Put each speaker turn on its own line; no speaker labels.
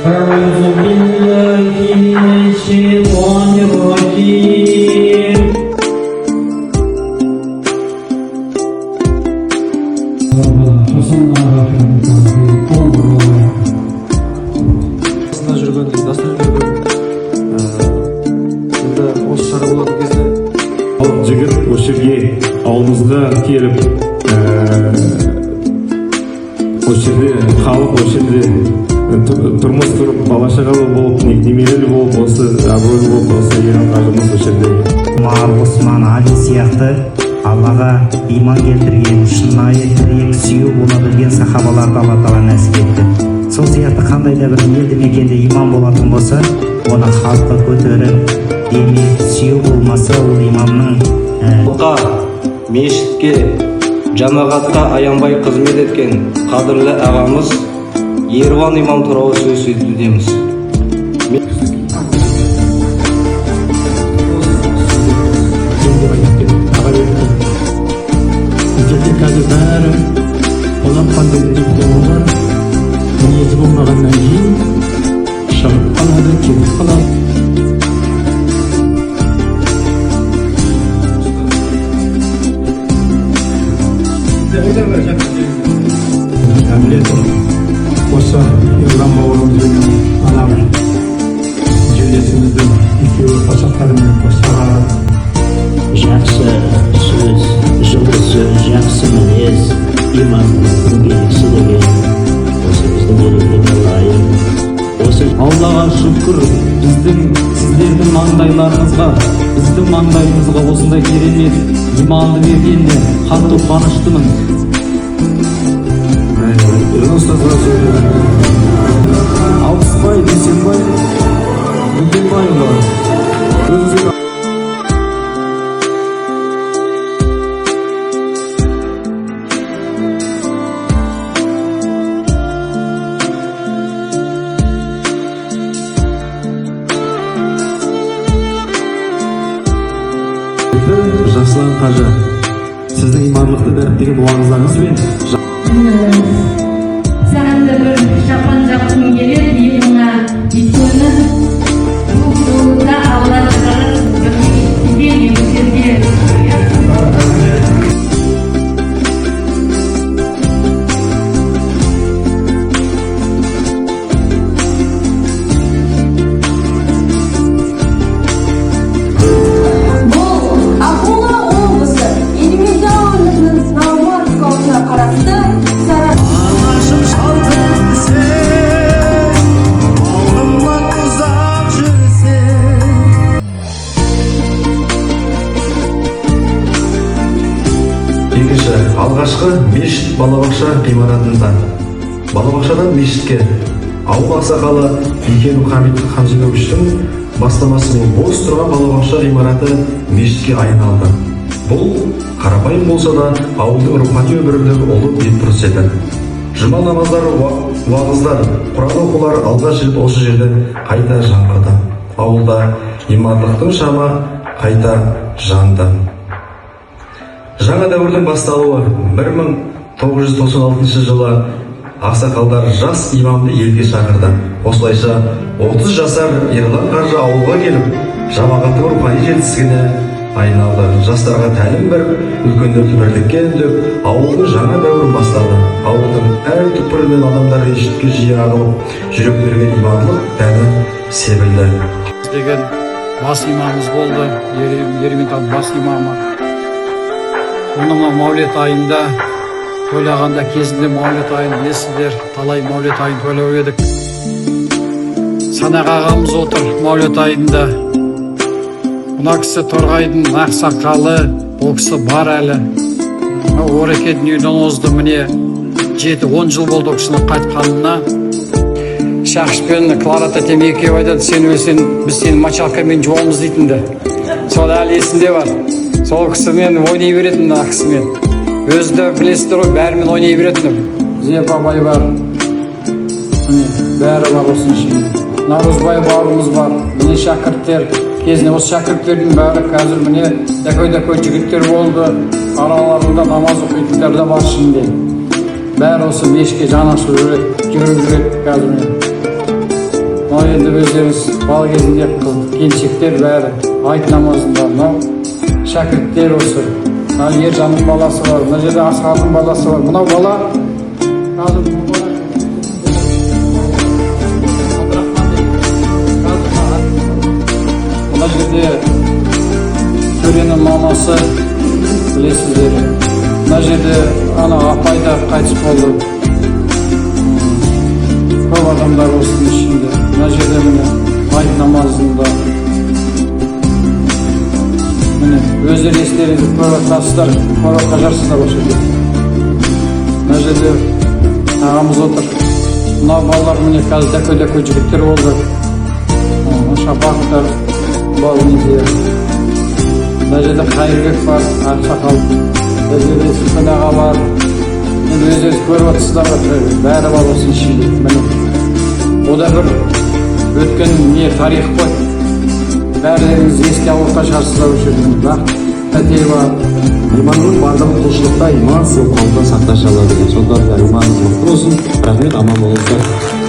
أعوذ بالله من الشيطان الرجيم.
Жігіт осы жерге ауылымызға келіп, осы жерде халық, осы жерде тұрмыс құрып, бала-шағалы болып, немерелі болып, осы абыройлы болып, осы ең қажымыз осы жерде.
Умар, Осман, Али сияқты Аллаға иман келтірген, шынайы тірек сүйеу бола білген сахабаларды Алла Тағала нәсіп етті. Сол сияқты қандай да бір елді мекенде иман болатын болса, оны халыққа көтеріп, демек сүйеу болмаса ол имамның
мешітке, жамағатқа аянбай қызмет еткен қадірлі ағамыз Ерван имам туралы сөз сөйлеудеміз.
Қазір бәрі қолапқан дегенде болған мінезі болмағаннан кейін шығып қалады, кетіп қалады. Осы Иран бауырымызбен анам жерлесіміздің екеуі қосақтарымен қосағаны
жақсы сөз, жылы сөз, жақсы мінез, иманның белгісі деген осы біздің мерекеге лайық. Осы
Аллаға шүкір, сіздердің маңдайларыңызға, біздің маңдайымызға осындай керемет иманды бергенде қатты қуаныштымын.
Алпысбай, Дүйсенбай, Дүкенбайұлы, өзіңізге Жасылан қажы, сіздің имандылықты дәріптеген дуаңыздарыңызбен
саған да бір шапан жапқым келеді иығыңа, өйткені бұл жолда Алла шығарып тебе немістерге
алғашқы мешіт балабақша ғимаратында, балабақшадан мешітке ауыл ақсақалы Бекен Хамит Хамзиновичтің бастамасымен бос тұрған балабақша ғимараты мешітке айналды. Бұл қарапайым болса да ауылдың рухани өміріндегі ұлы бетбұрыс еді. Жұма намаздары, уағыздар, Құран оқулар алғаш рет осы жерде қайта жаңғырды. Ауылда имандылықтың шамы қайта жанды. Жаңа дәуірдің басталуы 1996 жылы ақсақалдар жас имамды елге шақырды. Осылайша 30 жасар Ерлан қажы ауылға келіп, жамағаттың рухани жетістігіне айналды. Жастарға тәлім беріп, үлкендерді бірлікке үндеп, ауылдың жаңа дәуірін бастады. Ауылдың әр түкпірінен адамдар мешітке жиі ағылып, жүректерге имандылық дәні себілді.
Деген бас имамымыз болды, Ерейментау бас имамы. Оның Маулет айында тойлағанда кезінде Маулет айын білесіздер, талай Маулет айын тойлап едік. Санақ ағамыз отыр Маулет айында. Мына кісі Торғайдың ақсақалы, ол кісі бар әлі. Ореке дүниеден озды, міне 7-10 жыл болды ол кісінің қайтқанына. Шақыш пен Клара тәтем екеуі айтады, сен өлсең біз сені мочалкамен жуамыз дейтінді. Сол әлі есімде бар. Сол кісімен ойнай беретін, мына кісімен. Өзі де білесіздер ғой, бәрімен ойнай беретін. Зепабай бар. Міне, бәрі бар осының ішінде. Наурызбай бауырымыз бар. Міне шәкірттер. Кезінде осы шәкірттердің бәрі қазір міне дәкөй жігіттер болды. Араларында намаз оқитындар да бар ішінде. Бәрі осы мешітке жан ашып жүріп қазір міне. Мынау енді өздеріңіз бала кезінде келіншектер бәрі айт намазында. Мынау шәкірттер осы. Ержанның баласы бар, мына жерде Асқардың баласы бар. Мынау бала қазір мына жерде Төренің мамасы, білесіздер. Мына жерде ана апай да қайтыс болды. Көп адамдар осының ішінде. Мына жерде міне айт намазында. Міне өздері естеріңізді көріп жатсыздар, көріп жатсыздар осы жерде. Мына жерде ағамыз отыр. Мына балалар міне қазір дәкөй жігіттер болды. Шапақтар бар өздері. Мына жерде Қайырбек бар, ақсақал. Мына жерде Сүлпен аға бар. Енді өздеріңіз көріп жатсыздар, бәрі бар осының ішінде. Міне о да бір өткен не тарих қой. Бәріңіз еске алуға шығарсыздар осы жерде. Тәте бар.
Иманның барлығы құлшылықта, иман сол қауымда сақташа алады деген. Сондықтан иманыңыз мықты болсын. Рахмет, аман болыңыздар.